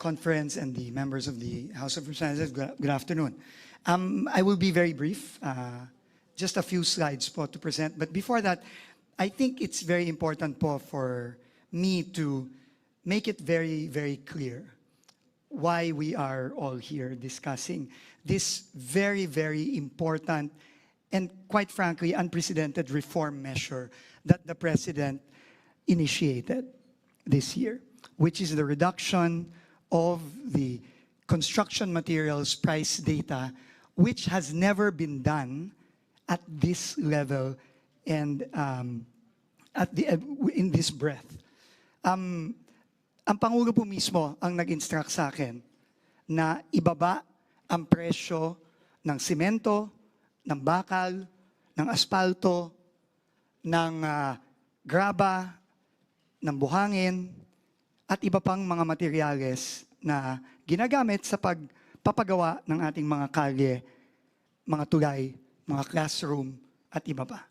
conference and the members of the House of Representatives, good afternoon. I will be very brief, just a few slides po to present. But before that, I think it's very important po for me to make it very, very clear why we are all here discussing this very, very important and quite frankly, unprecedented reform measure that the President initiated this year, which is the reduction of the construction materials price data, which has never been done at this level and in this breadth. Ang Pangulo po mismo ang nag-instruct sa akin na ibaba ang presyo ng simento, ng bakal, ng asfalto, ng graba, ng buhangin, at iba pang mga materyales na ginagamit sa pagpapagawa ng ating mga kalye, mga tulay, mga classroom, at iba pa.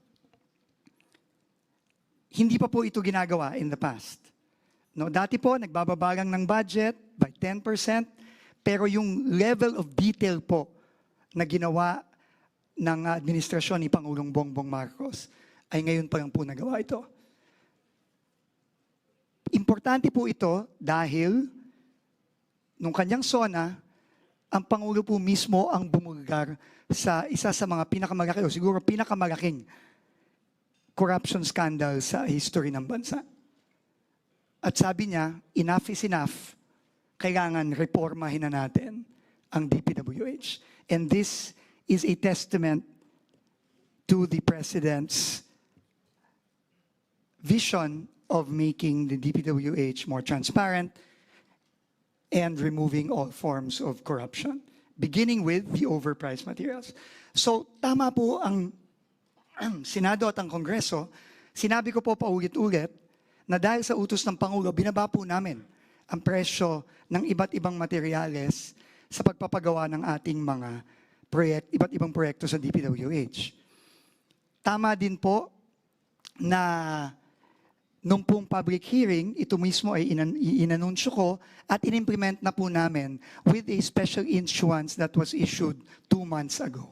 Hindi pa po ito ginagawa in the past. No, dati po, nagbababa lang ng budget by 10%, pero yung level of detail po na ginawa ng administrasyon ni Pangulong Bongbong Marcos ay ngayon pa lang po nagawa ito. Importante po ito dahil nung kanyang SONA, ang Pangulo po mismo ang bumulgar sa isa sa mga pinakamalaki o siguro pinakamalaking corruption scandal sa history ng bansa. At sabi niya, enough is enough. Kailangan reformahin na natin ang DPWH. And this is a testament to the President's vision of making the DPWH more transparent and removing all forms of corruption, beginning with the overpriced materials. So, tama po ang Senado at ang Kongreso. Sinabi ko po paulit-ulit na dahil sa utos ng Pangulo, binaba po namin ang presyo ng iba't ibang materyales sa pagpapagawa ng ating mga iba't ibang proyekto sa DPWH. Tama din po na nung pong public hearing, ito mismo ay inanunsyo ko at inimplement na po namin with a special issuance that was issued 2 months ago.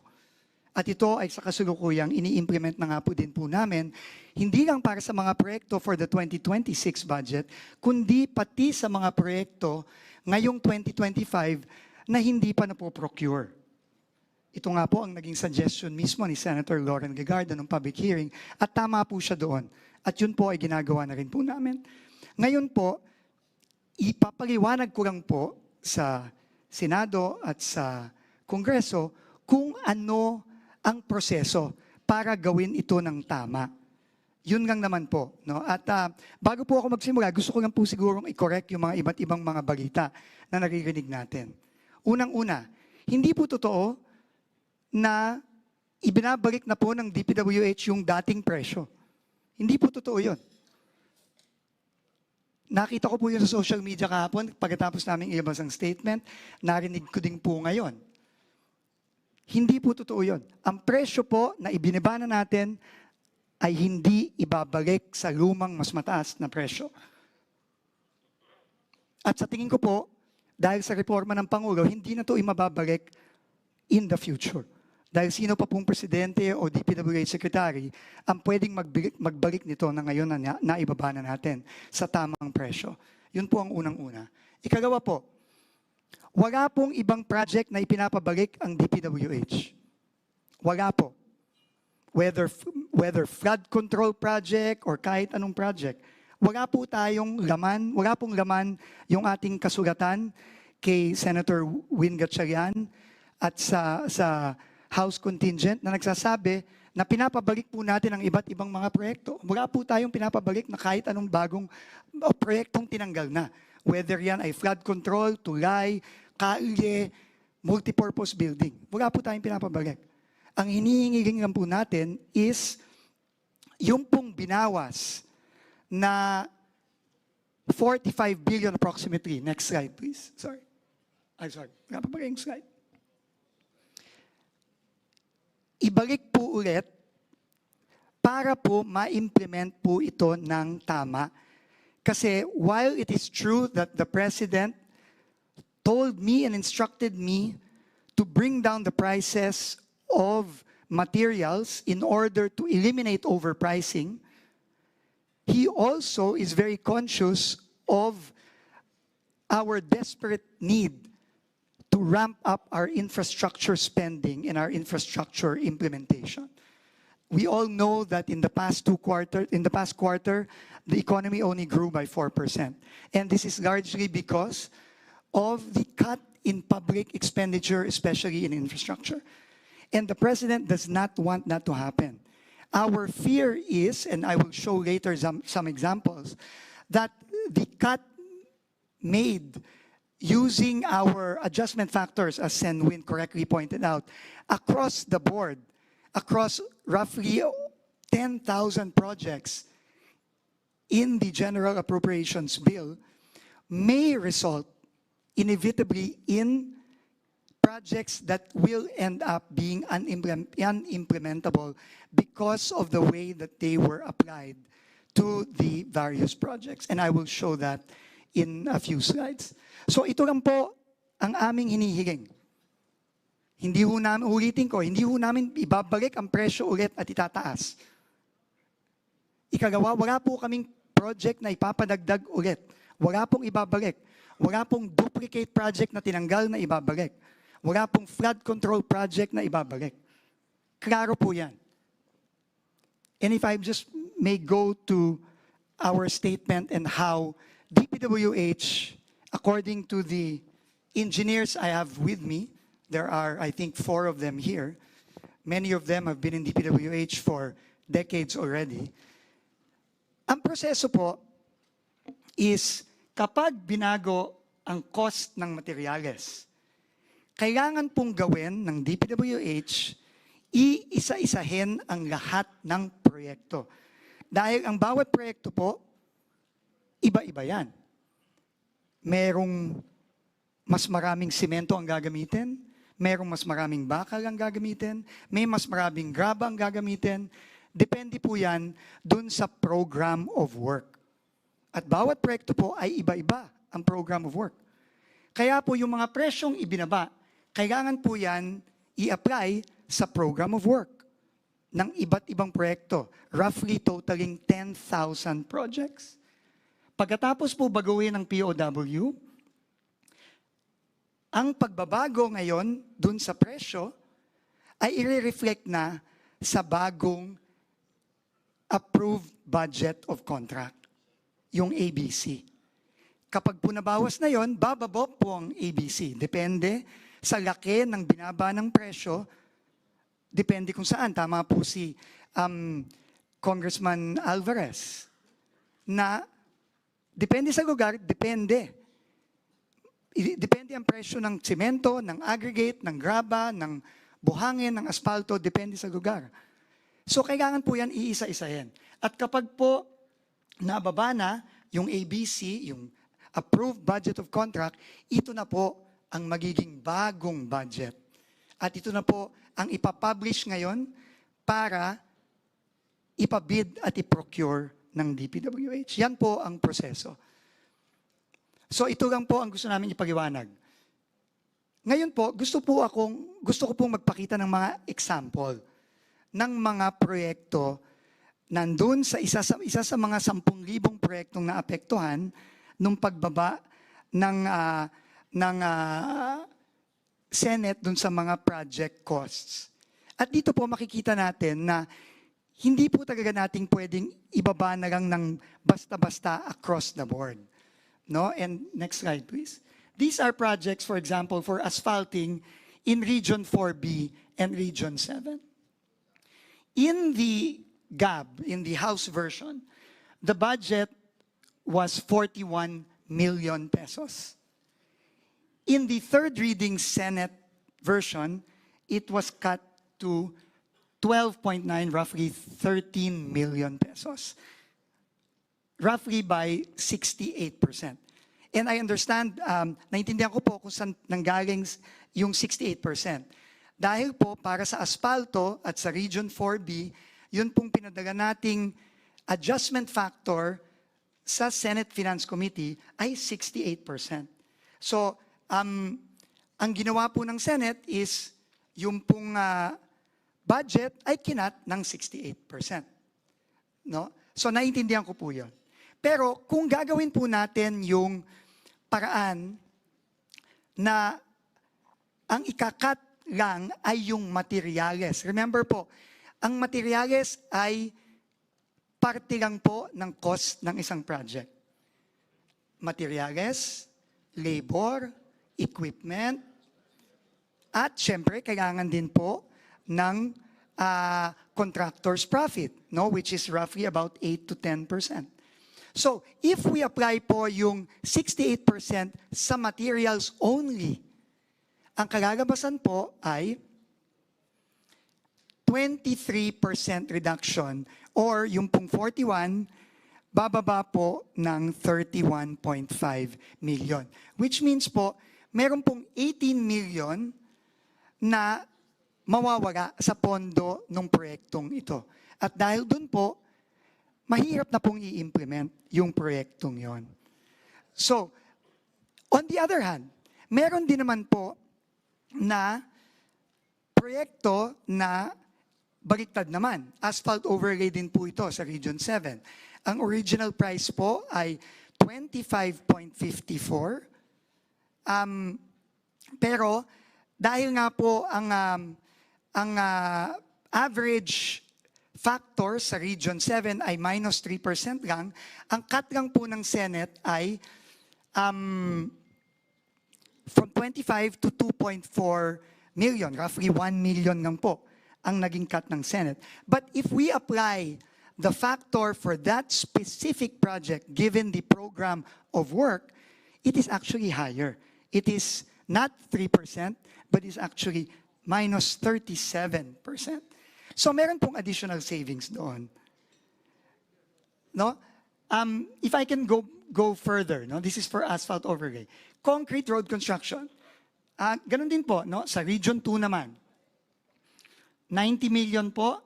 At ito ay sa kasulukuyang ini-implement na nga po din po namin, hindi lang para sa mga proyekto for the 2026 budget, kundi pati sa mga proyekto ngayong 2025 na hindi pa napoprocure. Ito nga po ang naging suggestion mismo ni Senator Lauren Legarda nung public hearing at tama po siya doon. At yun po ay ginagawa na rin po namin. Ngayon po, ipapaliwanag ko lang po sa Senado at sa Kongreso kung ano ang proseso para gawin ito ng tama. Yun lang naman po. No? At bago po ako magsimula, gusto ko lang po sigurong i-correct yung mga iba't ibang mga balita na naririnig natin. Unang-una, hindi po totoo na ibinabalik na po ng DPWH yung dating presyo. Hindi po totoo yun. Nakita ko po yun sa social media kahapon, pagkatapos namin ilabas ang statement, narinig ko din po ngayon. Hindi po totoo yun. Ang presyo po na ibinaba na natin ay hindi ibabalik sa lumang mas mataas na presyo. At sa tingin ko po, dahil sa reforma ng Pangulo, hindi na ito imababalik in the future. Dahil sino pa pong presidente o DPWH secretary ang pwedeng magbalik nito na ngayon na naibaba na natin sa tamang presyo. Yun po ang unang-una. Ikalawa po, wala pong ibang project na ipinapabalik ang DPWH. Wala po. Whether flood control project or kahit anong project, wala po tayong laman, wala pong laman yung ating kasulatan kay Senator Win Gatchalian at sa House contingent na nagsasabi na pinapabalik po natin ang iba't ibang mga proyekto. Wala po tayong pinapabalik na kahit anong bagong proyektong tinanggal na. Whether yan ay flood control, tulay, kalye, multipurpose building. Wala po tayong pinapabalik. Ang hinihingi lang po natin is yung pong binawas na 45 billion approximately. Next slide, please. Sorry. Wala pa ba yung slide? Ibalik po ulit para po ma-implement po ito ng tama. Kasi while it is true that the President told me and instructed me to bring down the prices of materials in order to eliminate overpricing, he also is very conscious of our desperate need to ramp up our infrastructure spending and our infrastructure implementation. We all know that in the past quarter, the economy only grew by 4%. And this is largely because of the cut in public expenditure, especially in infrastructure. And the President does not want that to happen. Our fear is, and I will show later some examples, that the cut made using our adjustment factors, as Sen Win correctly pointed out, across the board, across roughly 10,000 projects in the General Appropriations Bill, may result inevitably in projects that will end up being unimplementable because of the way that they were applied to the various projects. And I will show that in a few slides. So ito lang po ang aming hinihiling. Hindi ho namin, ulitin ko, hindi ho namin ibabalik ang presyo ulit at itataas. Ikagawa, wala po kaming project na ipapadagdag ulit. Wala pong ibabalik. Wala pong duplicate project na tinanggal na ibabalik. Wala pong flood control project na ibabalik. Klaro po yan. And if I just may go to our statement and how DPWH, according to the engineers I have with me, there are, I think, 4 of them here. Many of them have been in DPWH for decades already. Ang proseso po is kapag binago ang cost ng materyales, kailangan pong gawin ng DPWH, iisa-isahin ang lahat ng proyekto. Dahil ang bawat proyekto po, iba-iba yan. Merong mas maraming simento ang gagamitin, merong mas maraming bakal ang gagamitin, may mas maraming graba ang gagamitin. Depende po yan dun sa program of work. At bawat proyekto po ay iba-iba ang program of work. Kaya po yung mga presyong ibinaba, kailangan po yan i-apply sa program of work ng iba't ibang proyekto, roughly totaling 10,000 projects. Pagkatapos po baguhin ng POW, ang pagbabago ngayon dun sa presyo ay i-reflect na sa bagong approved budget of contract, yung ABC. Kapag po nabawas na yon, bababa po ang ABC. Depende sa laki ng binaba ng presyo, depende kung saan. Tama po si Congressman Alvarez na depende sa lugar, depende. Depende ang presyo ng simento, ng aggregate, ng graba, ng buhangin, ng asfalto, depende sa lugar. So kailangan po yan iisa-isahin. At kapag po nababa na yung ABC, yung approved budget of contract, ito na po ang magiging bagong budget. At ito na po ang ipapublish ngayon para ipabid at iprocure ng DPWH. Yan po ang proseso. So ito lang po ang gusto namin ipaliwanag. Ngayon po, gusto ko pong magpakita ng mga example ng mga proyekto nandun sa isa sa mga 10,000 proyektong naapektuhan nung pagbaba ng Senate dun sa mga project costs. At dito po makikita natin na hindi po talaga nating pwedeng ibaba na lang ng basta-basta across the board. No? And next slide, please. These are projects, for example, for asphalting in Region 4B and Region 7. In the GAB, in the House version, the budget was 41 million pesos. In the third reading Senate version, it was cut to 12.9, roughly 13 million pesos. Roughly by 68%. And I understand, naintindihan ko po kung saan nanggaling yung 68%. Dahil po para sa asfalto at sa Region 4B, yun pong pinadala nating adjustment factor sa Senate Finance Committee ay 68%. So, ang ginawa po ng Senate is yung pong budget ay kinat ng 68%. No? So naiintindihan ko po yun. Pero kung gagawin po natin yung paraan na ang ikakat lang ay yung materyales. Remember po, ang materyales ay parte lang po ng cost ng isang project. Materyales, labor, equipment, at syempre kailangan din po ng contractor's profit, no? Which is roughly about 8 to 10%. So, if we apply po yung 68% sa materials only, ang kalalabasan po ay 23% reduction or yung pong 41, bababa po ng 31.5 million. Which means po, meron pong 18 million na mawawala sa pondo ng proyektong ito. At dahil dun po, mahirap na pong i-implement yung proyektong yon. So, on the other hand, meron din naman po na proyekto na baliktad naman. Asphalt overlay din po ito sa Region 7. Ang original price po ay 25.54. Pero dahil nga po ang average factor sa Region 7 ay minus 3% lang, ang cut lang po ng Senate ay from 25 to 2.4 million, roughly 1 million lang po ang naging cut ng Senate. But if we apply the factor for that specific project given the program of work, it is actually higher. It is not 3%, but is actually minus 37%. So meron pong additional savings doon. No? If I can go further, no? This is for asphalt overlay. Concrete road construction. Ganun din po, no? Sa Region 2 naman. 90 million po.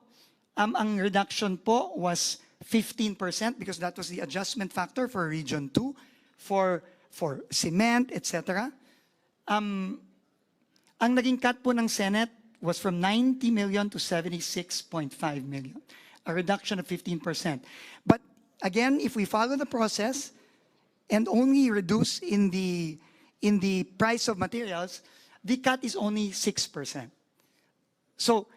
Ang reduction po was 15% because that was the adjustment factor for Region 2 for cement, etc. Ang naging cut po ng Senate was from 90 million to 76.5 million. A reduction of 15%. But again, if we follow the process, and only reduce in the price of materials, the cut is only 6%. So,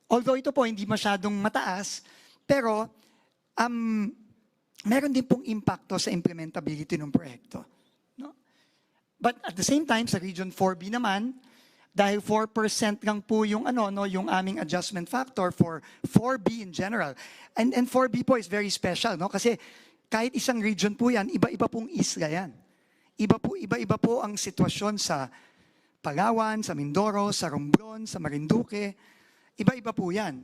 although ito po hindi masyadong mataas, pero meron din pong impacto sa implementability ng proyekto. No? But at the same time, sa Region 4B naman, dahil 4% lang po yung yung aming adjustment factor for 4B in general. And 4B po is very special, no? Kasi kahit isang region po yan, iba-iba pong isla yan. Iba-iba po ang sitwasyon sa Palawan, sa Mindoro, sa Romblon, sa Marinduque. Iba-iba po yan.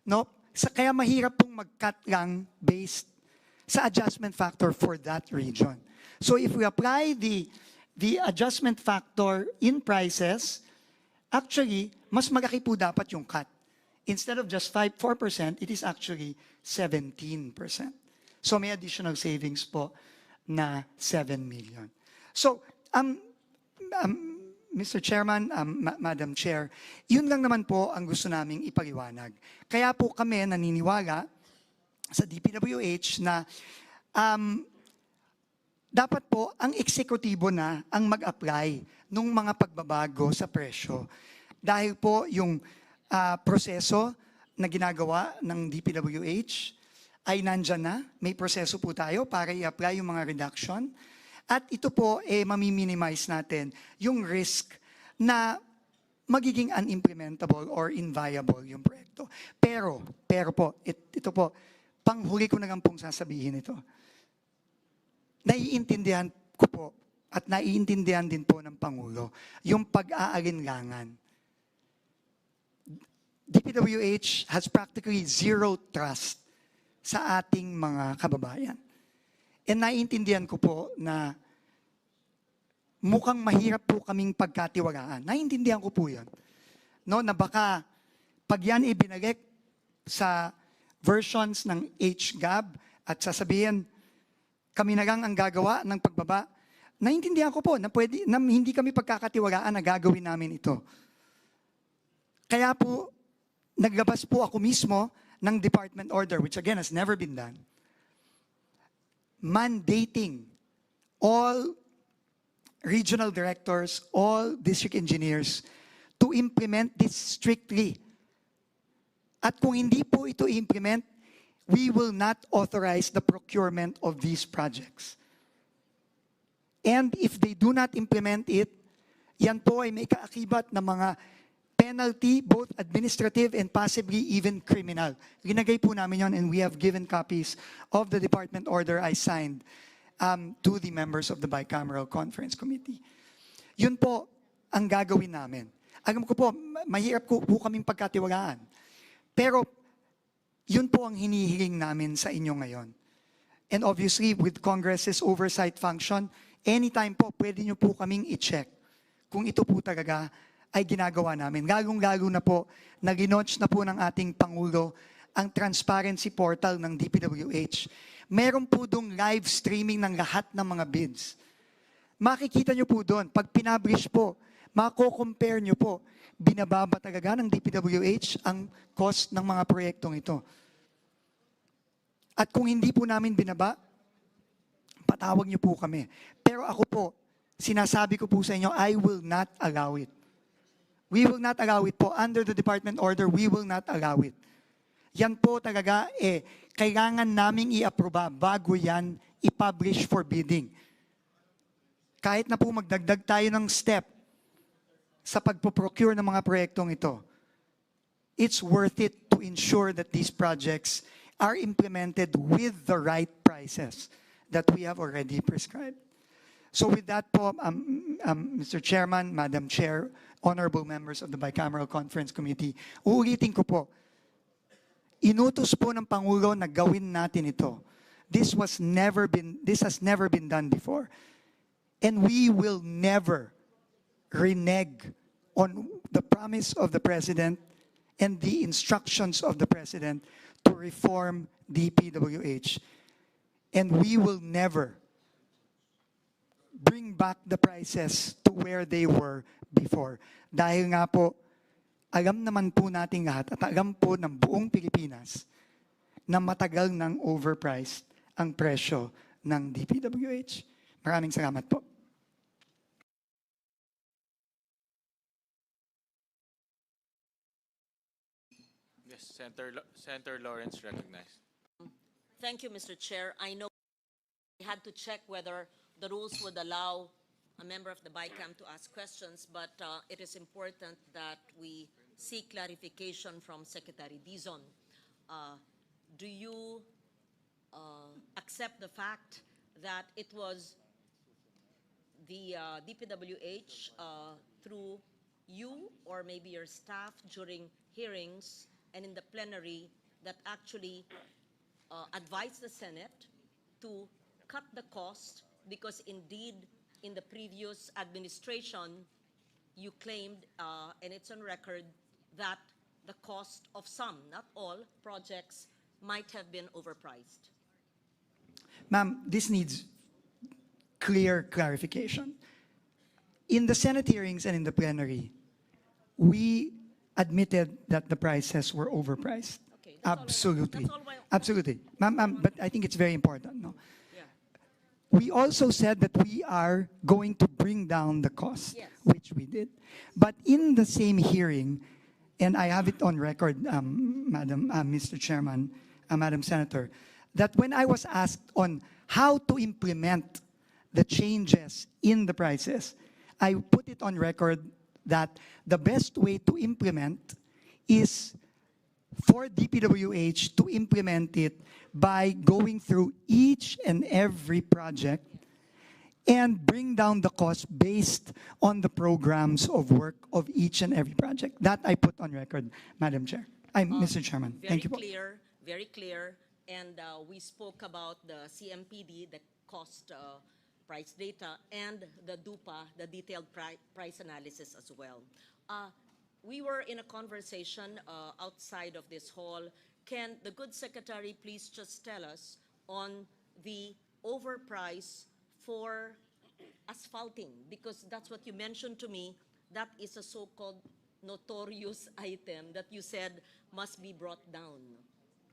No? Kaya mahirap pong mag-cut lang based sa adjustment factor for that region. So if we apply the adjustment factor in prices, actually, mas malaki po dapat yung cut. Instead of just 4%, it is actually 17%. So may additional savings po na 7 million. So, Mr. Chairman, Madam Chair, yun lang naman po ang gusto naming ipaliwanag. Kaya po kami naniniwala sa DPWH na dapat po ang eksekutibo na ang mag-apply ng mga pagbabago sa presyo. Dahil po yung proseso na ginagawa ng DPWH ay nandyan na. May proseso po tayo para i-apply yung mga reduction. At ito po, mami-minimize natin yung risk na magiging unimplementable or inviable yung proyekto. Pero po, ito po, panghuli ko na lang pong sasabihin ito. Naiintindihan ko po at naiintindihan din po ng Pangulo yung pag-aalinlangan. DPWH has practically zero trust sa ating mga kababayan. And naiintindihan ko po na mukhang mahirap po kaming pagkatiwalaan. Naiintindihan ko po yan. No, na baka pag yan ibinalik sa versions ng HGAB at sasabihin, kami na lang ang gagawa ng pagbaba, Naintindihan ko po na, na hindi kami pagkakatiwalaan na gagawin namin ito. Kaya po, naglabas po ako mismo ng department order, which again has never been done, mandating all regional directors, all district engineers to implement this strictly. At kung hindi po ito implement, we will not authorize the procurement of these projects. And if they do not implement it, yan po ay may kaakibat na mga penalty, both administrative and possibly even criminal. Ginagay po namin yon, and we have given copies of the department order I signed to the members of the Bicameral Conference Committee. Yun po ang gagawin namin. Alam ko po, mahirap po kaming pagkatiwalaan. Pero yun po ang hinihiling namin sa inyo ngayon. And obviously, with Congress's oversight function, anytime po, pwede nyo po kaming i-check kung ito po talaga ay ginagawa namin. Lalong-lalo na po, nag-launch na po ng ating Pangulo ang transparency portal ng DPWH. Meron po doon live streaming ng lahat ng mga bids. Makikita nyo po doon, pag pinablish po, mako-compare nyo po, binababa talaga ng DPWH ang cost ng mga proyektong ito. At kung hindi po namin binaba, patawag niyo po kami. Pero ako po, sinasabi ko po sa inyo, I will not allow it. We will not allow it po. Under the department order, we will not allow it. Yan po talaga, kailangan naming i-aproba bago yan i-publish for bidding. Kahit na po magdagdag tayo ng step sa pagpo-procure ng mga proyektong ito, it's worth it to ensure that these projects are implemented with the right prices that we have already prescribed. So with that po, Mr. Chairman, Madam Chair, honorable members of the Bicameral Conference Committee, uulitin ko po, inutos po ng Pangulo na gawin natin ito. This has never been done before. And we will never renege on the promise of the President and the instructions of the President to reform DPWH. And we will never bring back the prices to where they were before. Dahil nga po, alam naman po natin lahat at alam po ng buong Pilipinas na matagal nang overpriced ang presyo ng DPWH. Maraming salamat po. Yes, Senator Lawrence recognized. Thank you, Mr. Chair. I know we had to check whether the rules would allow a member of the BICAM to ask questions, but it is important that we seek clarification from Secretary Dizon. Do you accept the fact that it was the DPWH through you or maybe your staff during hearings and in the plenary that actually advised the Senate to cut the cost, because indeed in the previous administration you claimed, and it's on record, that the cost of some, not all, projects might have been overpriced? Ma'am, this needs clear clarification. In the Senate hearings and in the plenary, we admitted that the prices were overpriced. Okay, Absolutely. that's all Absolutely. Ma'am, but I think it's very important. No? Yeah. We also said that we are going to bring down the cost, Yes. which we did. But in the same hearing, and I have it on record, Mr. Chairman, Madam Senator, that when I was asked on how to implement the changes in the prices, I put it on record that the best way to implement is for DPWH to implement it by going through each and every project and bring down the cost based on the programs of work of each and every project. That I put on record, Madam Chair. Mr. Chairman. Thank you. Very clear. And we spoke about the CMPD, the cost price data, and the DUPA, the detailed price analysis as well. We were in a conversation outside of this hall. Can the good secretary please just tell us on the overprice for asphalting, because that's what you mentioned to me. That is a so-called notorious item that you said must be brought down.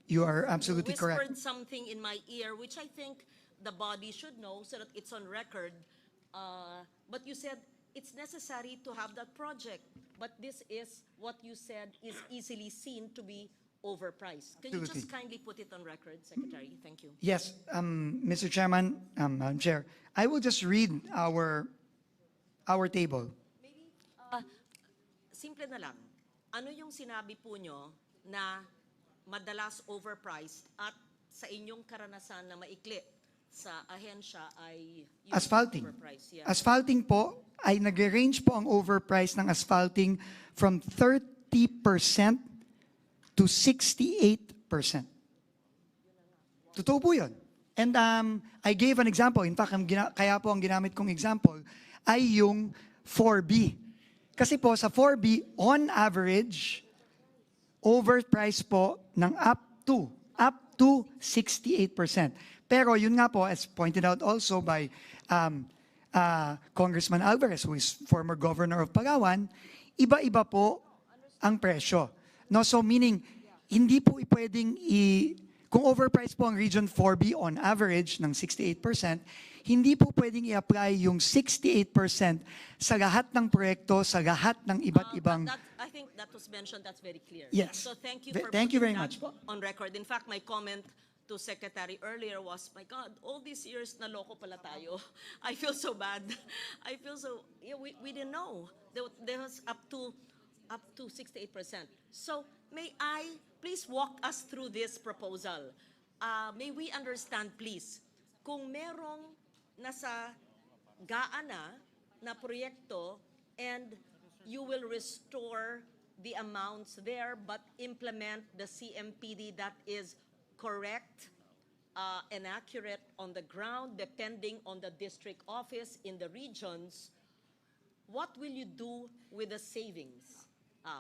You are absolutely You correct. whispered something in my ear, which I think the body should know so that it's on record. But you said it's necessary to have that project. But this is what you said is easily seen to be overpriced. Can you just Absolutely. kindly put it on record, Secretary? Thank you. Yes, Mr. Chairman, Madam Chair, I will just read our table. Simple na lang. Ano yung sinabi po nyo na madalas overpriced at sa inyong karanasan na maikli sa ahensya ay yung Asphalting. overpriced? Yeah. Asphalting po ay nag-range po ang overprice ng asphalting from 30% to 68%. Totoo po yun. And I gave an example. In fact, kaya po ang ginamit kong example ay yung 4B. Kasi po sa 4B, on average, overpriced po ng up to 68%. Pero yun nga po, as pointed out also by Congressman Alvarez, who is former governor of Palawan, iba-iba po ang presyo. No, so meaning, hindi po pwedeng kung overpriced po ang Region 4B on average ng 68%, hindi po pwedeng i-apply yung 68% sa lahat ng proyekto, sa lahat ng iba't ibang... I think that was mentioned, that's very clear. Yes. So thank you Ve- for thank you putting very that much po. on record. In fact, my comment to Secretary earlier was, my God, all these years naloko pala tayo. I feel so bad. I feel so, we didn't know. There was up to 68%. So may I please walk us through this proposal? May we understand please, kung merong nasa gaana na proyekto and you will restore the amounts there but implement the CMPD that is correct and accurate on the ground depending on the district office in the regions, what will you do with the savings?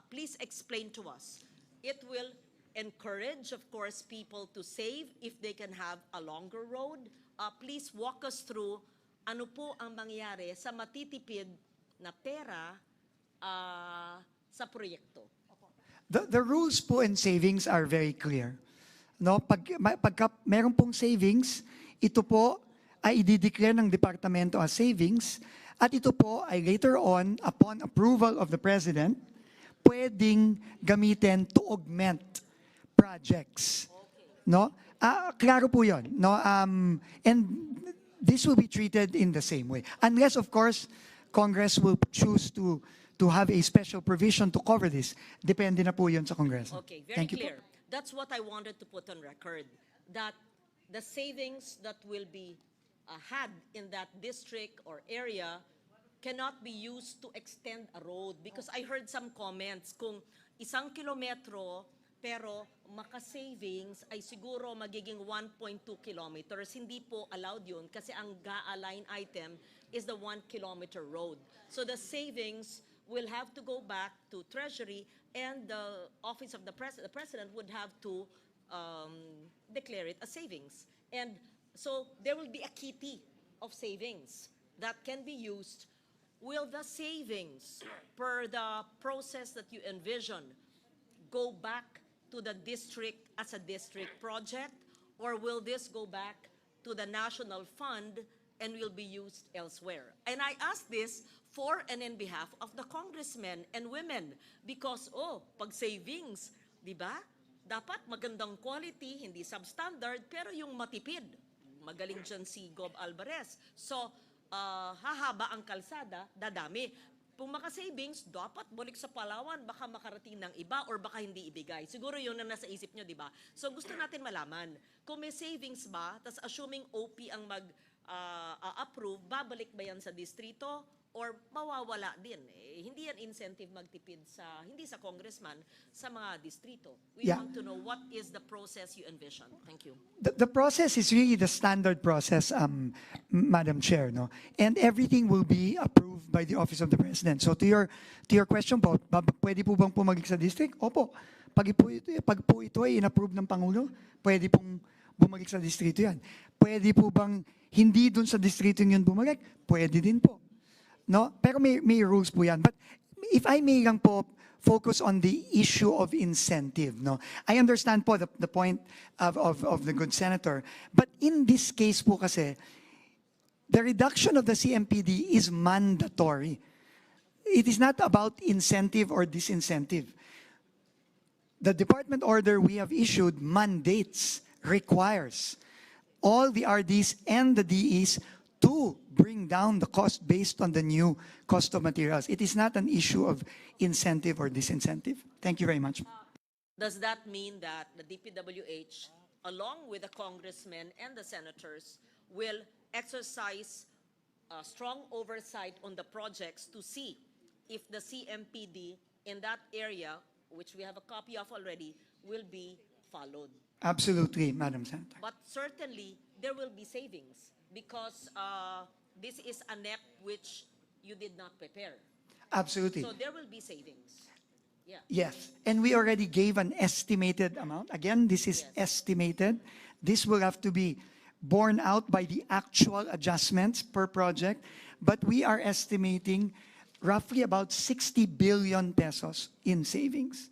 Please explain to us. It will encourage, of course, people to save if they can have a longer road. Please walk us through ano po ang mangyayari sa matitipid na pera sa proyekto. The rules po and savings are very clear. No, pagka meron pong savings, ito po ay i-declare ng departamento as savings at ito po ay later on, upon approval of the President, pwedeng gamitin to augment projects. No? Klaro po yun. No? And this will be treated in the same way. Unless, of course, Congress will choose to have a special provision to cover this. Depende na po yun sa Congress. Okay, very Thank you po. clear. That's what I wanted to put on record, that the savings that will be had in that district or area cannot be used to extend a road. Because I heard some comments, kung 1 kilometro pero maka-savings ay siguro magiging 1.2 kilometers. Hindi po allowed yun kasi ang GAA line item is the 1 kilometer road. So the savings will have to go back to Treasury and the Office of the President would have to declare it as savings. And so there will be a kitty of savings that can be used. Will the savings per the process that you envision go back to the district as a district project, or will this go back to the national fund and will be used elsewhere? And I ask this for and in behalf of the congressmen and women because, pag savings, di ba? Dapat magandang quality, hindi substandard, pero yung matipid. Magaling dyan si Gob Alvarez. So, hahaba ang kalsada, dadami. Kung maka-savings, dapat balik sa Palawan, baka makarating ng iba or baka hindi ibigay. Siguro yun ang nasa isip nyo, di ba? So gusto natin malaman, kung may savings ba, tas assuming OP ang mag-approve, babalik ba yan sa distrito or mawawala din? Hindi yan incentive magtipid hindi sa congressman, sa mga distrito. We Yeah. want to know what is the process you envision. Thank you. The process is really the standard process, Madam Chair, no? And everything will be approved by the Office of the President. So to your question po, pwede po bang pumalik sa district? Opo. Pag po ito ay in-approve ng Pangulo, pwede pong bumalik sa distrito yan. Pwede po bang hindi dun sa distrito yun bumalik? Pwede din po. No? Pero may rules po yan. But if I may lang po focus on the issue of incentive. No? I understand po the point of the good senator. But in this case po kasi, the reduction of the CMPD is mandatory. It is not about incentive or disincentive. The department order we have issued mandates, requires all the RDs and the DEs to bring down the cost based on the new cost of materials. It is not an issue of incentive or disincentive. Thank you very much. Does that mean that the DPWH, along with the congressmen and the senators, will exercise strong oversight on the projects to see if the CMPD in that area, which we have a copy of already, will be followed? Absolutely, Madam Senator. But certainly, there will be savings because this is a NEP which you did not prepare. Absolutely. So there will be savings. Yeah. Yes, and we already gave an estimated amount. Again, this is Yes. estimated. This will have to be borne out by the actual adjustments per project, but we are estimating roughly about 60 billion pesos in savings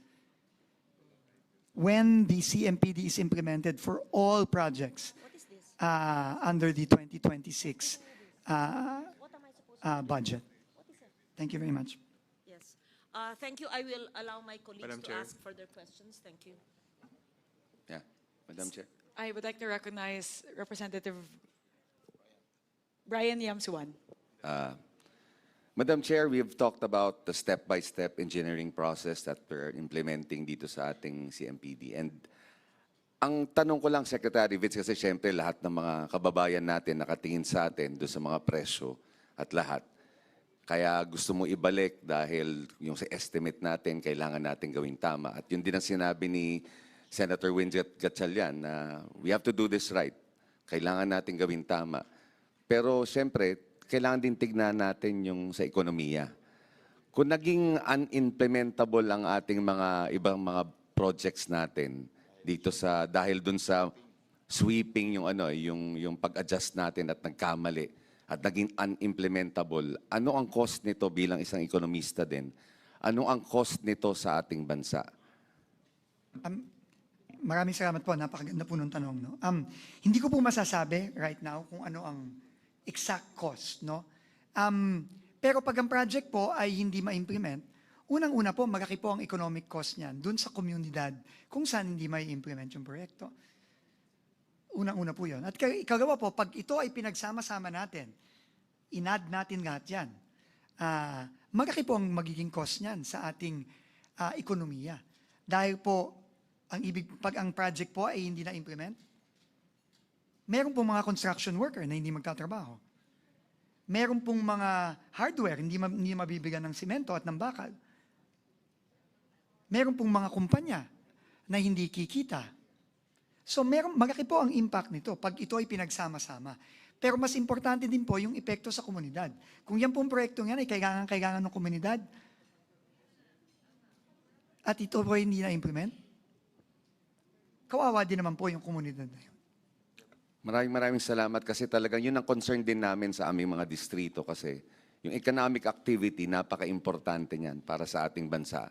when the CMPD is implemented for all projects What is this? under the 2026 What am I supposed to budget. What is it? Thank you very much. Yes. Thank you. I will allow my colleagues Madam to Chair. ask further questions. Thank you. Yeah, Madam Chair. I would like to recognize Representative Brian Yamsuan. Madam Chair, we have talked about the step-by-step engineering process that we're implementing dito sa ating CMPD. And ang tanong ko lang, Secretary Vitz, kasi syempre lahat ng mga kababayan natin nakatingin sa atin doon sa mga presyo at lahat. Kaya gusto mo ibalik dahil yung sa estimate natin, kailangan natin gawing tama. At yun din ang sinabi ni Senator Win Gatchalian na we have to do this right. Kailangan natin gawing tama. Pero syempre, kailangan din tignan natin yung sa ekonomiya. Kung naging unimplementable ang ating mga ibang mga projects natin dito sa dahil dun sa sweeping yung pag-adjust natin at nagkamali at naging unimplementable, ano ang cost nito bilang isang ekonomista din? Ano ang cost nito sa ating bansa? Maraming salamat po. Napakaganda po ng tanong. No? Hindi ko po masasabi right now kung ano ang exact cost. No? Pero pag ang project po ay hindi ma-implement, unang-una po, malaki po ang economic cost niyan dun sa komunidad kung saan hindi ma-implement yung proyekto. Unang-una po yun. At ikagawa po, pag ito ay pinagsama-sama natin, in-add natin lahat yan, malaki po ang magiging cost niyan sa ating ekonomiya. Dahil po, pag ang project po ay hindi na-implement, meron pong mga construction worker na hindi magtatrabaho. Meron pong mga hardware, hindi mabibigyan ng simento at ng bakal. Meron pong mga kumpanya na hindi kikita. So malaki po ang impact nito pag ito ay pinagsama-sama. Pero mas importante din po yung epekto sa komunidad. Kung yan pong proyekto yan ay kailangan ng komunidad at ito po ay hindi na-implement, kawawa din naman po yung komunidad na yun. Maraming salamat kasi talagang yun ang concern din namin sa aming mga distrito kasi yung economic activity, napaka-importante niyan para sa ating bansa.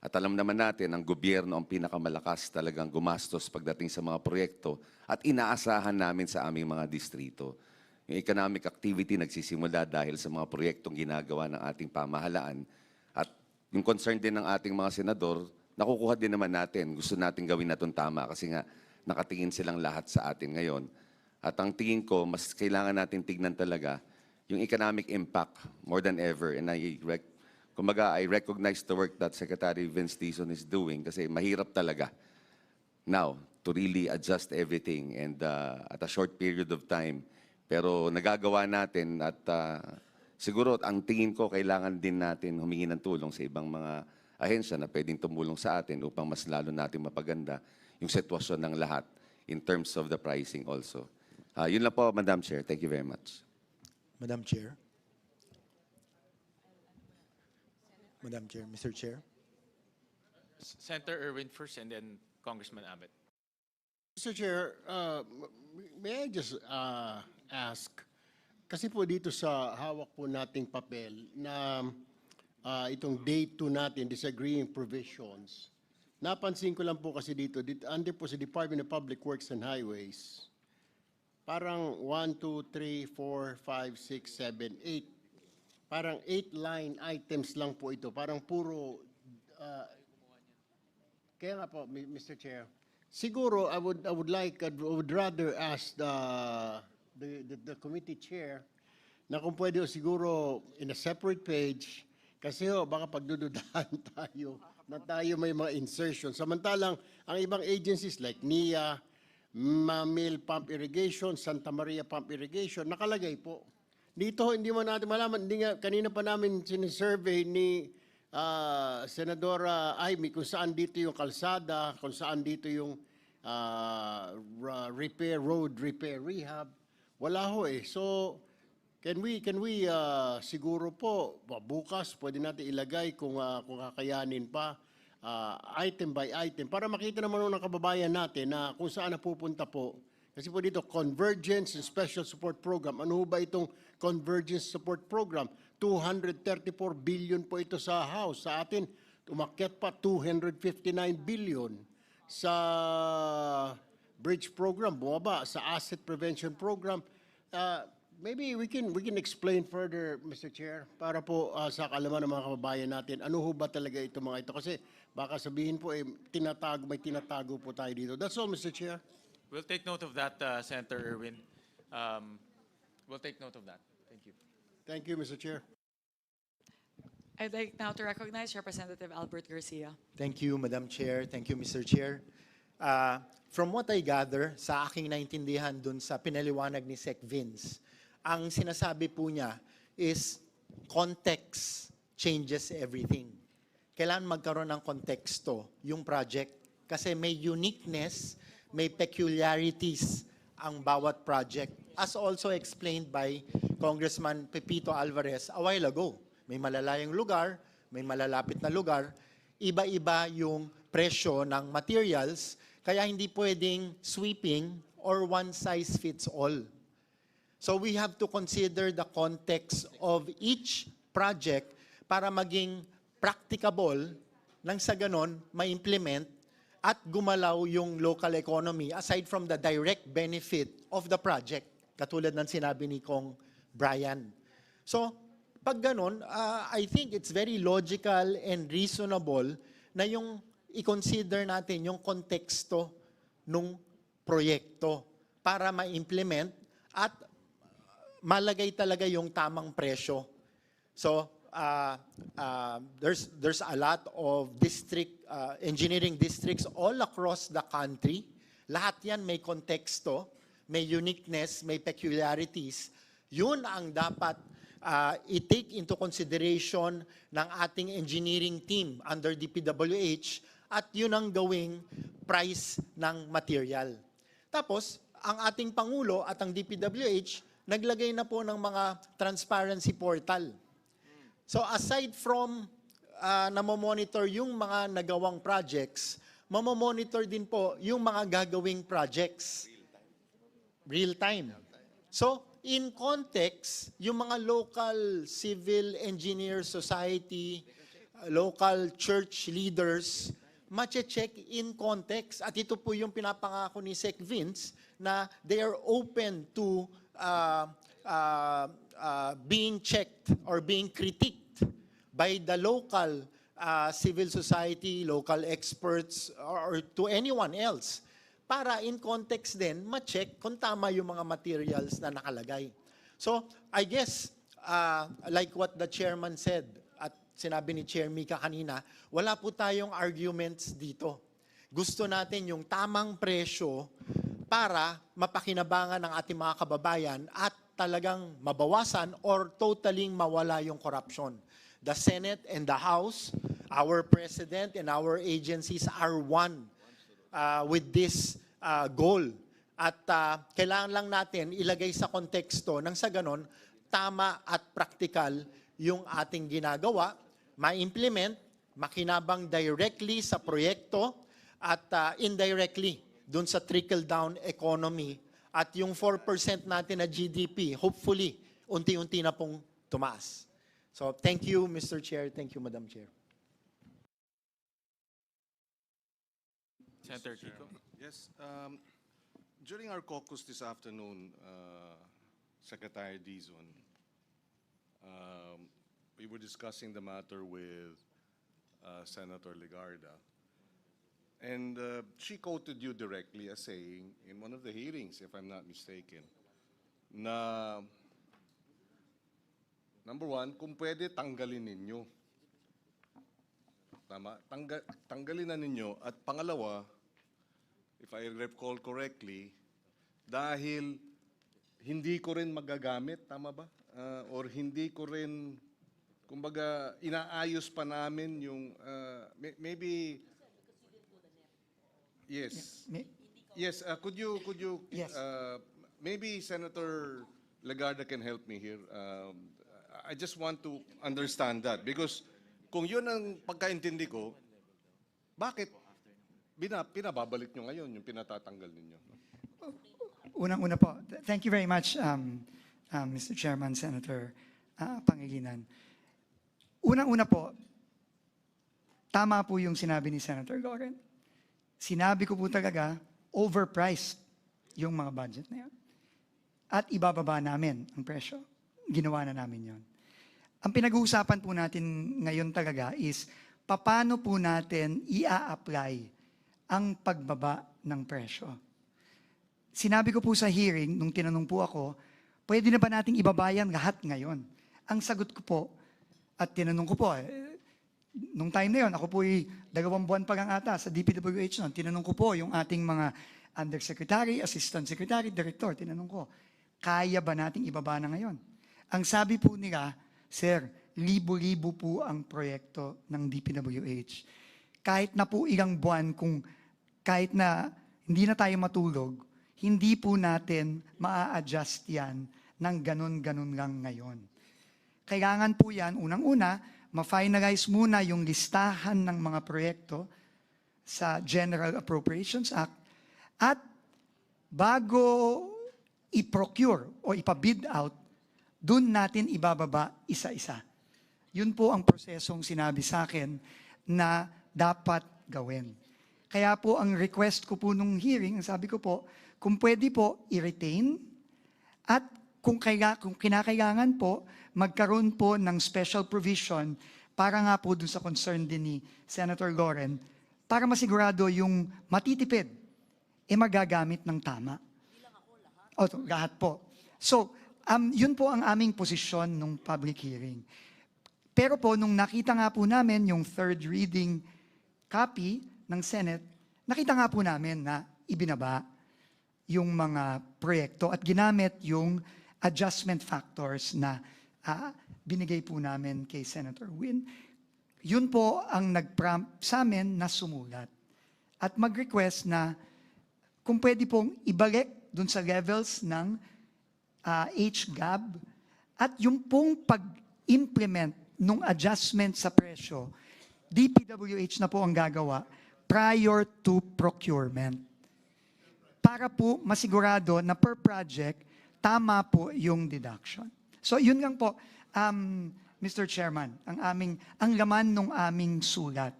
At alam naman natin, ang gobyerno ang pinakamalakas talagang gumastos pagdating sa mga proyekto at inaasahan namin sa aming mga distrito. Yung economic activity nagsisimula dahil sa mga proyektong ginagawa ng ating pamahalaan. At yung concern din ng ating mga senador, nakukuha din naman natin. Gusto natin gawin na itong tama kasi nga nakatingin silang lahat sa atin ngayon. At ang tingin ko, mas kailangan natin tignan talaga yung economic impact more than ever. And I recognize the work that Secretary Vince Dizon is doing kasi mahirap talaga now to really adjust everything and at a short period of time. Pero nagagawa natin at siguro ang tingin ko kailangan din natin humingi ng tulong sa ibang mga ahensya na pwedeng tumulong sa atin upang mas lalo natin mapaganda yung sitwasyon ng lahat in terms of the pricing also. Yun lang po, Madam Chair. Thank you very much. Madam Chair. Madam Chair, Mr. Chair. Senator Erwin first and then Congressman Abbott. Mr. Chair, may I just ask, kasi po dito sa hawak po nating papel na itong day 2 natin, disagreeing provisions, napansin ko lang po kasi dito under po sa Department of Public Works and Highways, parang 1, 2, 3, 4, 5, 6, 7, 8. Parang 8 line items lang po ito. Parang puro, kaya nga po, Mr. Chair, siguro I would rather ask the committee chair na kung pwede o siguro in a separate page kasi baka pagdududahan tayo na tayo may mga insertion. Samantalang ang ibang agencies like NIA, Mamil Pump Irrigation, Santa Maria Pump Irrigation, nakalagay po. Dito hindi mo natin malaman, hindi nga, kanina pa namin sinisurvey ni Senadora Amy kung saan dito yung kalsada, kung saan dito yung road repair, rehab. Wala ho eh. So, can we siguro po, bukas pwede natin ilagay kung kakayanin pa, item by item, para makita naman ng kababayan natin na kung saan napupunta po. Kasi po dito, Convergence and Special Support Program. Ano ba itong Convergence Support Program? 234 billion po ito sa House. Sa atin, umakyat pa 259 billion. Sa bridge program, bumaba. Sa asset prevention program, maybe we can explain further, Mr. Chair, para po sa kaalaman ng mga kababayan natin, ano ho ba talaga ito mga ito? Kasi baka sabihin po, may tinatago po tayo dito. That's all, Mr. Chair. We'll take note of that, Senator Erwin. We'll take note of that. Thank you. Thank you, Mr. Chair. I'd like now to recognize Representative Albert Garcia. Thank you, Madam Chair. Thank you, Mr. Chair. From what I gather, sa aking naintindihan dun sa pinaliwanag ni Sec. Vince, ang sinasabi po niya is context changes everything. Kailangan magkaroon ng konteksto yung project kasi may uniqueness, may peculiarities ang bawat project. As also explained by Congressman Pepito Alvarez a while ago. May malalayang lugar, may malalapit na lugar, iba-iba yung presyo ng materials, kaya hindi pwedeng sweeping or one size fits all. So we have to consider the context of each project para maging practicable nang sa ganon ma-implement at gumalaw yung local economy aside from the direct benefit of the project, katulad ng sinabi ni Kong Brian. So, pag ganon, I think it's very logical and reasonable na yung i-consider natin yung konteksto ng proyekto para ma-implement at malagay talaga yung tamang presyo. So, there's a lot of engineering districts all across the country. Lahat yan may konteksto, may uniqueness, may peculiarities. Yun ang dapat i-take into consideration ng ating engineering team under DPWH at yun ang gawing price ng material. Tapos, ang ating Pangulo at ang DPWH naglagay na po ng mga transparency portal. So aside from namomonitor yung mga nagawang projects, mamomonitor din po yung mga gagawing projects. Real time. So, in context, yung mga local civil engineer society, local church leaders, mache-check in context. At ito po yung pinapangako ni Sec. Vince na they are open to being checked or being critiqued by the local civil society, local experts, or to anyone else. Para in context din, ma-check kung tama yung mga materials na nakalagay. So, I guess, like what the chairman said, at sinabi ni Chair Mika kanina, wala po tayong arguments dito. Gusto natin yung tamang presyo para mapakinabangan ng ating mga kababayan at talagang mabawasan or totally mawala yung corruption. The Senate and the House, our President and our agencies are one with this goal. At kailangan lang natin ilagay sa konteksto nang sa ganon, tama at practical yung ating ginagawa, ma-implement, makinabang directly sa proyekto at indirectly dun sa trickle-down economy at yung 4% natin na GDP, hopefully, unti-unti na pong tumaas. So thank you, Mr. Chair. Thank you, Madam Chair. Senator Kiko. Yes. During our caucus this afternoon, Secretary Dizon, we were discussing the matter with Senator Legarda. And she quoted you directly as saying, in one of the hearings, if I'm not mistaken, na, number one, kung pwede, tanggalin ninyo. Tama? Tanggalin na ninyo. At pangalawa, if I recall correctly, dahil hindi ko rin magagamit, tama ba? Or hindi ko rin, kumbaga, inaayos pa namin yung, maybe, yes. Yes, could you, Yes. maybe Senator Legarda can help me here. I just want to understand that because kung yun ang pagkaintindi ko, bakit pinababalik nyo ngayon yung pinatatanggal ninyo? Unang-una po, thank you very much, Mr. Chairman, Senator Pangilinan. Unang-una po, tama po yung sinabi ni Senator Loren. Sinabi ko po talaga, overpriced yung mga budget na yun. At ibababa namin ang presyo. Ginawa na namin yon. Ang pinag-uusapan po natin ngayon talaga is, paano po natin i-apply ang pagbaba ng presyo. Sinabi ko po sa hearing, nung tinanong po ako, pwede na ba nating ibabayan lahat ngayon? Ang sagot ko po, at tinanong ko po, nung time na yon, ako po 2 buwan pa lang ata sa DPWH noon, tinanong ko po yung ating mga undersecretary, assistant secretary, director, tinanong ko, kaya ba nating ibaba na ngayon? Ang sabi po nila, Sir, libo-libo po ang proyekto ng DPWH. Kahit na po ilang buwan, kung kahit na hindi na tayo matulog, hindi po natin maa-adjust yan ng ganun-ganun lang ngayon. Kailangan po yan, unang-una, ma-finalize muna yung listahan ng mga proyekto sa General Appropriations Act at bago i-procure o ipabid out, dun natin ibababa isa-isa. Yun po ang prosesong sinabi sa akin na dapat gawin. Kaya po ang request ko po nung hearing, sabi ko po, kung pwede po i-retain at kung kinakailangan po, magkaroon po ng special provision para nga po dun sa concern din ni Senator Loren, para masigurado yung matitipid, magagamit ng tama. O, lahat po. So, yun po ang aming posisyon nung public hearing. Pero po, nung nakita nga po namin yung third reading copy ng Senate, nakita nga po namin na ibinaba yung mga proyekto at ginamit yung adjustment factors na binigay po namin kay Senator Win. Yun po ang nag-prompt sa amin na sumulat at mag-request na kung pwede pong ibalik dun sa levels ng HGAB at yung pong pag-implement nung adjustment sa presyo, DPWH na po ang gagawa prior to procurement. Para po masigurado na per project, tama po yung deduction. So yun lang po, Mr. Chairman, ang laman ng aming sulat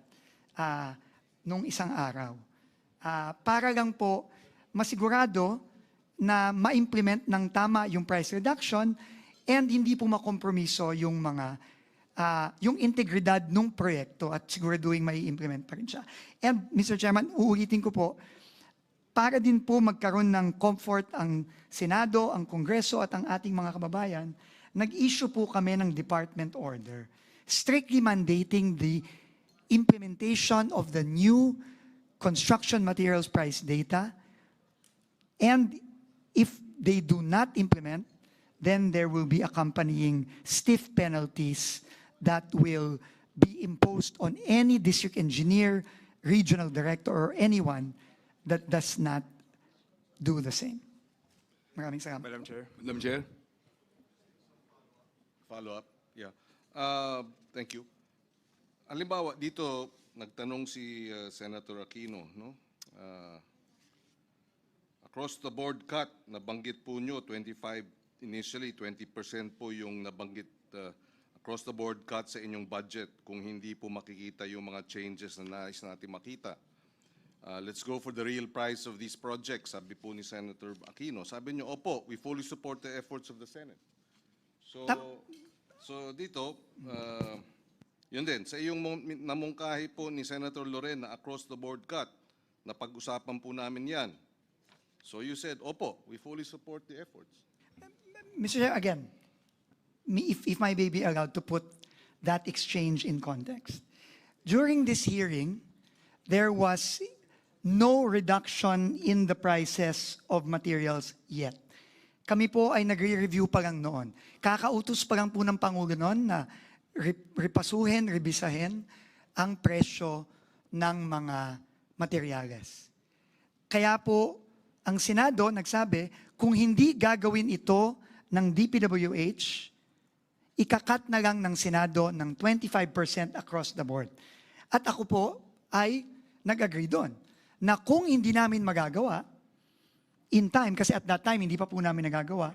nung isang araw. Para lang po masigurado na ma-implement ng tama yung price reduction and hindi po makompromiso yung mga yung integridad ng proyekto at siguraduhin may implement pa rin siya. And Mr. Chairman, uulitin ko po, para din po magkaroon ng comfort ang Senado, ang Kongreso at ang ating mga kababayan, nag-issue po kami ng department order strictly mandating the implementation of the new construction materials price data. And if they do not implement, then there will be accompanying stiff penalties that will be imposed on any district engineer, regional director, or anyone that does not do the same. Maraming salamat. Madam Chair. Follow up. Yeah. Thank you. Halimbawa, dito nagtanong si Senator Aquino, no? across the board cut, nabanggit po nyo, 25, initially 20% po yung nabanggit across the board cut sa inyong budget kung hindi po makikita yung mga changes na nais natin makita. Let's go for the real price of these projects, sabi po ni Senator Aquino. Sabi niyo, opo, we fully support the efforts of the Senate. So dito, yun din, sa iyong namungkahi po ni Senator Loren na across the board cut, napag-usapan po namin yan. So you said, opo, we fully support the efforts. Mr. Chair, again, if I may be allowed to put that exchange in context. During this hearing, there was no reduction in the prices of materials yet. Kami po ay nagre-review pa lang noon. Kakautos pa lang po ng Pangulo noon na repasuhin, rebisahin ang presyo ng mga materyales. Kaya po, ang Senado nagsabi, kung hindi gagawin ito ng DPWH, ikakat na lang ng Senado ng 25% across the board. At ako po ay nag-agree doon na kung hindi namin magagawa, in time, kasi at that time hindi pa po namin nagagawa,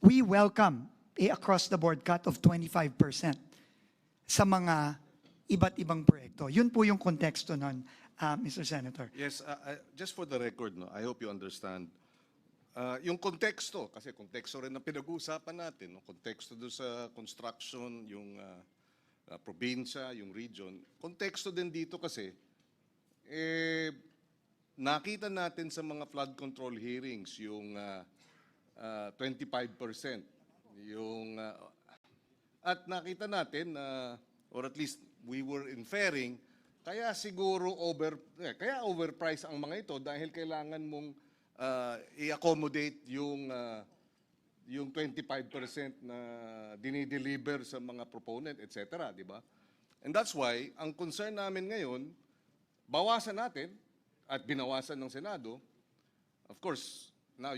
we welcome a across-the-board cut of 25% sa mga iba't ibang proyekto. Yun po yung konteksto nun, Mr. Senator. Yes, just for the record, no, I hope you understand. Yung konteksto, kasi konteksto rin ang pinag-uusapan natin, no? Konteksto doon sa construction, yung probinsya, yung region. Konteksto din dito kasi, nakita natin sa mga flood control hearings yung 25%. At nakita natin, or at least we were inferring, kaya siguro kaya overpriced ang mga ito dahil kailangan mong i-accommodate yung 25% na dinideliver sa mga proponent, etc. Di ba? And that's why, ang concern namin ngayon, bawasan natin at binawasan ng Senado. Of course, now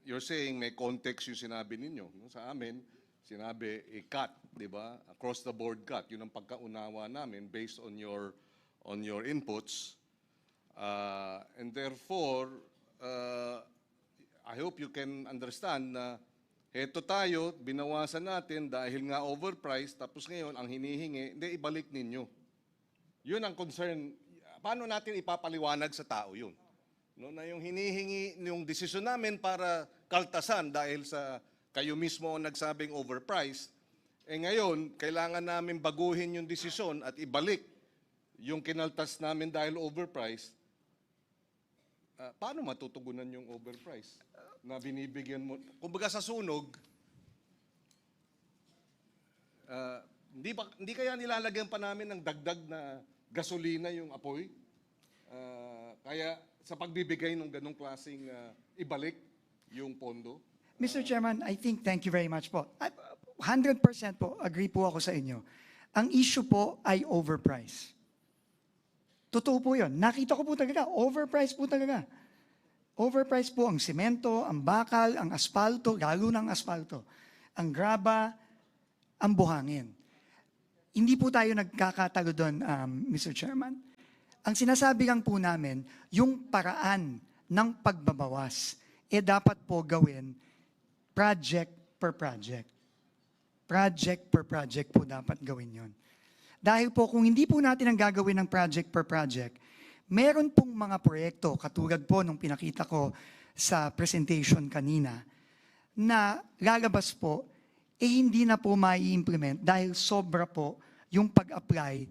you're saying may context yung sinabi ninyo. Sa amin, sinabi cut, di ba? Across the board cut. Yun ang pagkaunawa namin based on your inputs. And therefore, I hope you can understand na eto tayo, binawasan natin dahil nga overpriced, tapos ngayon ang hinihingi, hindi, ibalik ninyo. Yun ang concern. Paano natin ipapaliwanag sa tao yun? No, na yung hinihingi, yung desisyon namin para kaltasan dahil sa kayo mismo ang nagsabing overpriced, ngayon, kailangan namin baguhin yung desisyon at ibalik yung kinaltas namin dahil overpriced. Paano matutugunan yung overpriced na binibigyan mo? Kumbaga sa sunog, hindi kaya nilalagyan pa namin ng dagdag na gasolina yung apoy? Kaya sa pagbibigay ng ganong klaseng ibalik yung pondo? Mr. Chairman, I think, thank you very much po. 100% po, agree po ako sa inyo. Ang issue po ay overprice. Totoo po yun. Nakita ko po talaga, overprice po talaga. Overprice po ang semento, ang bakal, ang asfalto, lalo ng asfalto. Ang graba, ang buhangin. Hindi po tayo nagkakatalo doon, Mr. Chairman. Ang sinasabi lang po namin, yung paraan ng pagbabawas, dapat po gawin project per project. Project per project po dapat gawin yon. Dahil po kung hindi po natin ang gagawin ng project per project, meron pong mga proyekto, katulad po nung pinakita ko sa presentation kanina, na lalabas po, hindi na po mai-implement dahil sobra po yung pag-apply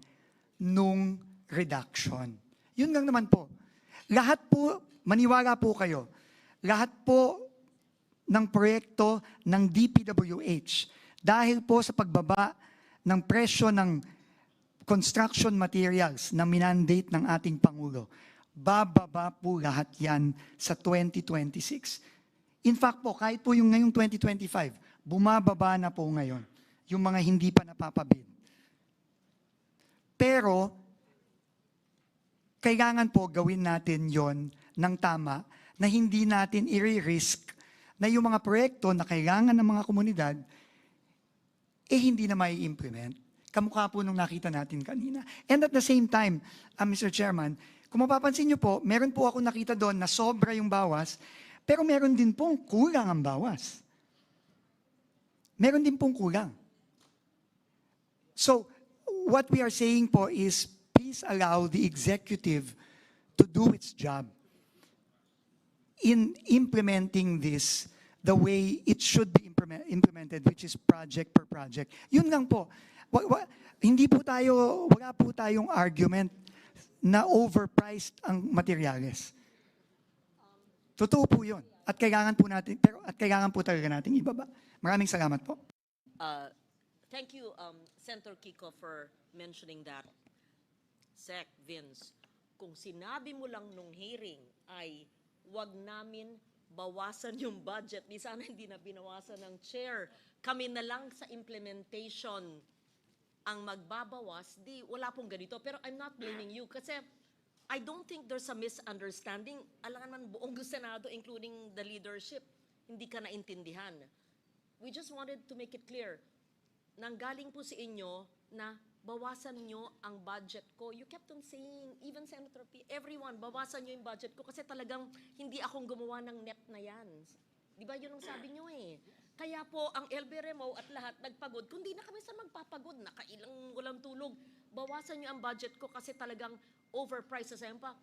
nung reduction. Yun lang naman po. Lahat po, maniwala po kayo, lahat po ng proyekto ng DPWH, dahil po sa pagbaba ng presyo ng construction materials na minandate ng ating Pangulo, bababa po lahat yan sa 2026. In fact po, kahit po yung ngayong 2025, bumababa na po ngayon yung mga hindi pa napapabid. Pero, kailangan po gawin natin yon ng tama na hindi natin i-risk na yung mga proyekto na kailangan ng mga komunidad, hindi na mai-implement. kamukha po nung nakita natin kanina. And at the same time, Mr. Chairman, kung mapapansin niyo po, meron po ako nakita doon na sobra yung bawas, pero meron din pong kulang ang bawas. Meron din pong kulang. So, what we are saying po is, please allow the executive to do its job in implementing this the way it should be implemented, which is project per project. Yun lang po. Wala po tayong argument na overpriced ang materyales. Totoo po yun. At kailangan po talaga nating ibaba. Maraming salamat po. Thank you, Senator Kiko, for mentioning that. Sec, Vince, kung sinabi mo lang nung hearing ay wag namin bawasan yung budget, di sana hindi na binawasan ng chair. Kami na lang sa implementation ang magbabawas, di wala pong ganito. Pero I'm not blaming you kasi I don't think there's a misunderstanding. Alam naman buong Senado, including the leadership, hindi ka naintindihan. We just wanted to make it clear. Nanggaling po sa inyo na bawasan nyo ang budget ko. You kept on saying, even Senator P, everyone, bawasan nyo yung budget ko kasi talagang hindi akong gumawa ng net na yan. Di ba yun ang sabi nyo eh? Kaya po, ang LB Remo at lahat nagpagod. Kundi na kami sa magpapagod, nakailang walang tulog. Bawasan nyo ang budget ko kasi talagang overpriced. Sa pa,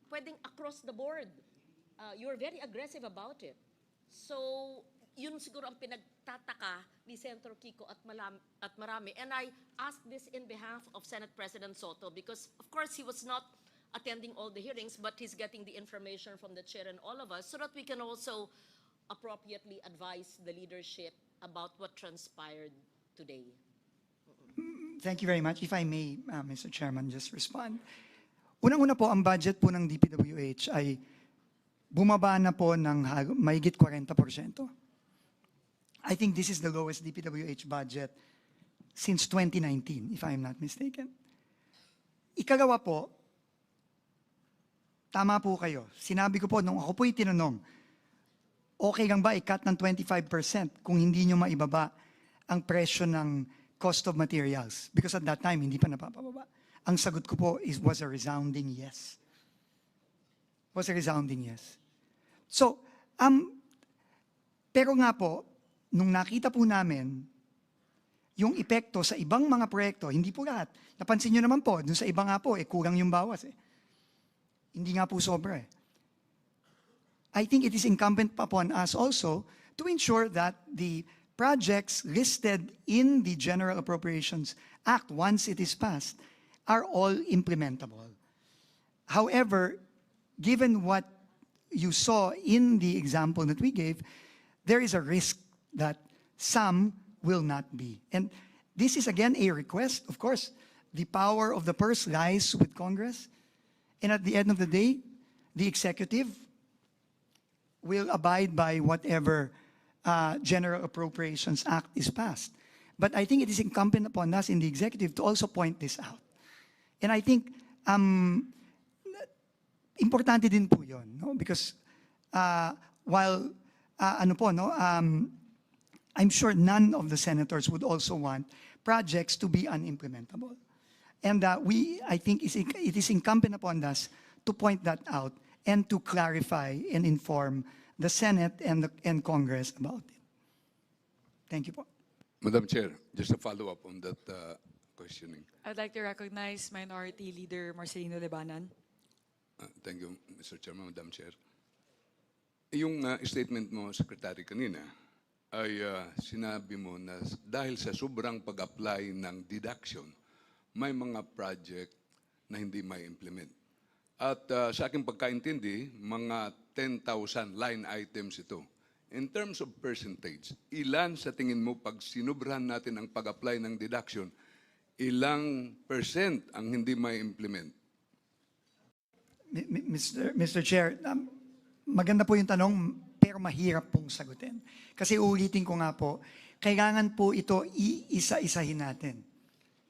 pwedeng across the board. You're very aggressive about it. So, yun siguro ang pinagtataka ni Senator Kiko at marami. And I ask this in behalf of Senate President Soto because, of course, he was not attending all the hearings, but he's getting the information from the chair and all of us so that we can also appropriately advise the leadership about what transpired today. Thank you very much. If I may, Mr. Chairman, just respond. Unang-una po, ang budget po ng DPWH ay bumaba na po ng mahigit 40%. I think this is the lowest DPWH budget since 2019, if I'm not mistaken. Ikalawa po, tama po kayo. Sinabi ko po, nung ako po'y tinanong, okay lang ba i-cut ng 25% kung hindi nyo maibaba ang presyo ng cost of materials? Because at that time, hindi pa napapababa. Ang sagot ko po was a resounding yes. Was a resounding yes. So, pero nga po, nung nakita po namin yung epekto sa ibang mga proyekto, hindi po lahat. Napansin nyo naman po, dun sa iba nga po, kulang yung bawas eh. Hindi nga po sobra eh. I think it is incumbent upon us also to ensure that the projects listed in the General Appropriations Act, once it is passed, are all implementable. However, given what you saw in the example that we gave, there is a risk that some will not be. And this is again a request. Of course, the power of the purse lies with Congress. And at the end of the day, the executive will abide by whatever General Appropriations Act is passed. But I think it is incumbent upon us in the executive to also point this out. And I think importante din po yun, no? Because while I'm sure none of the senators would also want projects to be unimplementable. And I think it is incumbent upon us to point that out and to clarify and inform the Senate and Congress about it. Thank you po. Madam Chair, just a follow-up on that questioning. I'd like to recognize Minority Leader Marcelino Lebanan. Thank you, Mr. Chairman, Madam Chair. Yung statement mo, Secretary, kanina, ay sinabi mo na dahil sa sobrang pag-apply ng deduction, may mga project na hindi may implement. At sa aking pagkaintindi, mga 10,000 line items ito. In terms of percentage, ilan sa tingin mo pag sinubrahan natin ang pag-apply ng deduction, ilang percent ang hindi may implement? Mr. Chair, maganda po yung tanong, pero mahirap pong sagutin. Kasi uulitin ko nga po, kailangan po ito iisa-isahin natin.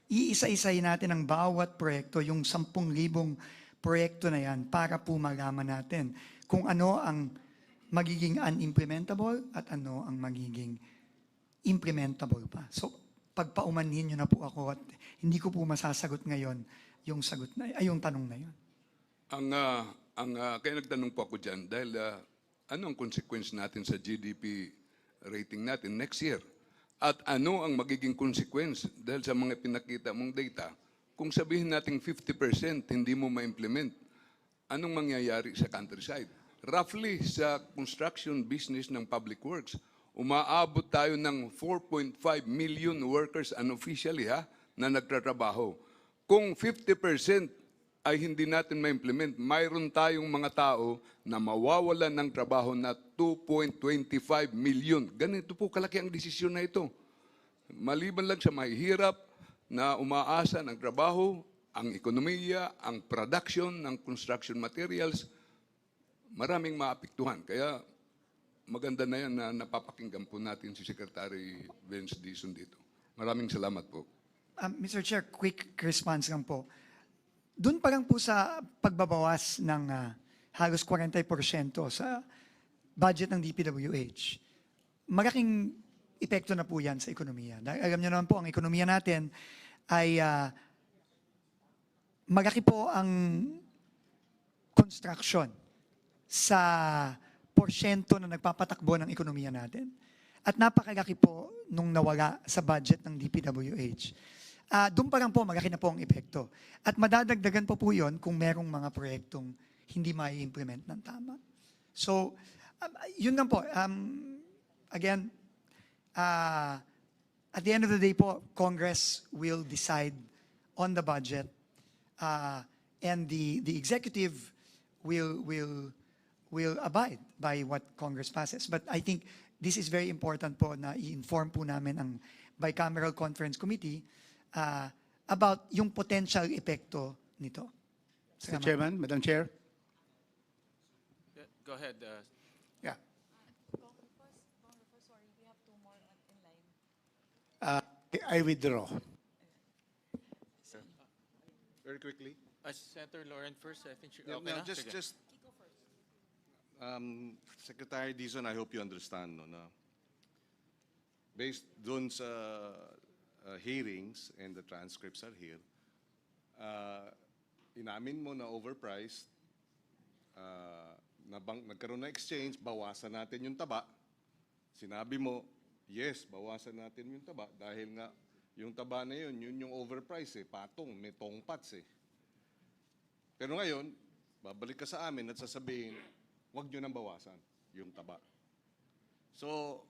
Iisa-isahin natin ang bawat proyekto, yung 10,000 proyekto na yan, para po malaman natin kung ano ang magiging unimplementable at ano ang magiging implementable pa. So, pagpaumanhin niyo na po ako at hindi ko po masasagot ngayon yung yung tanong na yun. Kaya nagtanong po ako dyan, dahil ano ang consequence natin sa GDP rating natin next year? At ano ang magiging consequence dahil sa mga pinakita mong data? Kung sabihin natin 50% hindi mo ma-implement, anong mangyayari sa countryside? Roughly, sa construction business ng public works, umaabot tayo ng 4.5 million workers unofficially na nagtatrabaho. Kung 50% ay hindi natin ma-implement, mayroon tayong mga tao na mawawalan ng trabaho na 2.25 million. Ganito po kalaki ang desisyon na ito. Maliban lang sa mahihirap na umaasa ng trabaho, ang ekonomiya, ang production ng construction materials, maraming maapektuhan. Kaya maganda na yan na napapakinggan po natin si Secretary Vince Dizon dito. Maraming salamat po. Mr. Chair, quick response lang po. Doon pa lang po sa pagbabawas ng halos 40% sa budget ng DPWH, malaking epekto na po yan sa ekonomiya. Dahil alam niyo naman po, ang ekonomiya natin ay malaki po ang construction sa porsyento na nagpapatakbo ng ekonomiya natin. At napakalaki po nung nawala sa budget ng DPWH. Doon pa lang po, malaki na po ang epekto. At madadagdagan pa po yun kung merong mga proyektong hindi mai-implement ng tama. So, yun lang po. Again, at the end of the day po, Congress will decide on the budget and the executive will abide by what Congress passes. But I think this is very important po na i-inform po namin ang Bicameral Conference Committee about yung potential epekto nito. Mr. Chairman, Madam Chair. Yeah, go ahead. Yeah. I withdraw. Very quickly. Senator Lauren first, I think. No, Okay no, na? Sige. Secretary Dizon, I hope you understand, no, na based dun sa hearings and the transcripts are here, inamin mo na overpriced, nagkaroon na exchange, bawasan natin yung taba. Sinabi mo, yes, bawasan natin yung taba dahil nga yung taba na yun yung overpriced patong, may tongpats Pero ngayon, babalik ka sa amin at sasabihin, huwag nyo nang bawasan yung taba. So,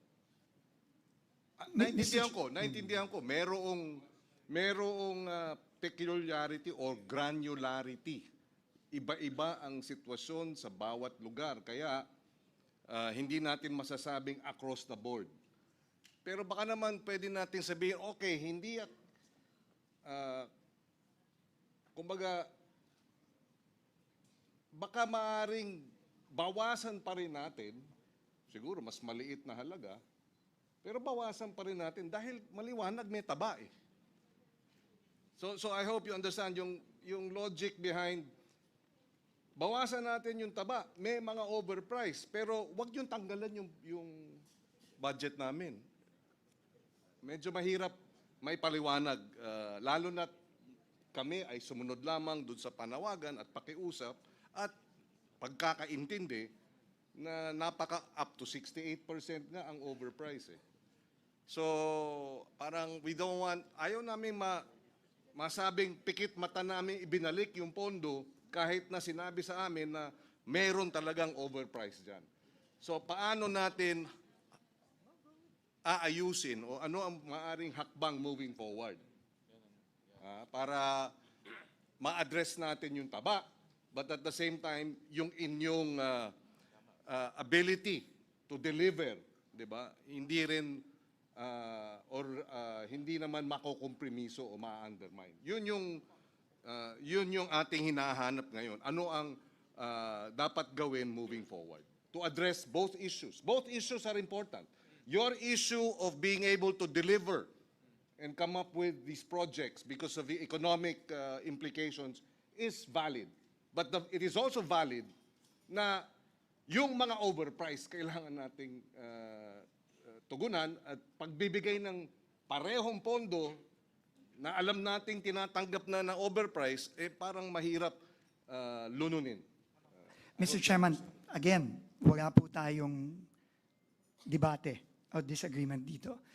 naintindihan ko, merong peculiarity or granularity. Iba-iba ang sitwasyon sa bawat lugar. Kaya, hindi natin masasabing across the board. Pero baka naman pwede natin sabihin, okay, hindi kumbaga, baka maaring bawasan pa rin natin, siguro mas maliit na halaga, pero bawasan pa rin natin dahil maliwanag may taba So I hope you understand yung logic behind bawasan natin yung taba, may mga overprice, pero wag yung tanggalan yung budget namin. Medyo mahirap may paliwanag, lalo na kami ay sumunod lamang dun sa panawagan at pakiusap at pagkakaintindi na up to 68% nga ang overprice So, parang we don't want, ayaw namin masabing pikit mata namin ibinalik yung pondo kahit na sinabi sa amin na meron talagang overprice dyan. So, paano natin aayusin o ano ang maaring hakbang moving forward? Para ma-address natin yung taba, but at the same time, yung inyong ability to deliver, di ba? Hindi rin, hindi naman makokompromiso o ma-undermine. Yun yung ating hinahanap ngayon. Ano ang dapat gawin moving forward? To address both issues. Both issues are important. Your issue of being able to deliver and come up with these projects because of the economic implications is valid. But it is also valid na yung mga overpriced kailangan nating tugunan at pagbibigay ng parehong pondo na alam nating tinatanggap na overprice, parang mahirap lununin. Mr. Chairman, again, wala po tayong debate o disagreement dito.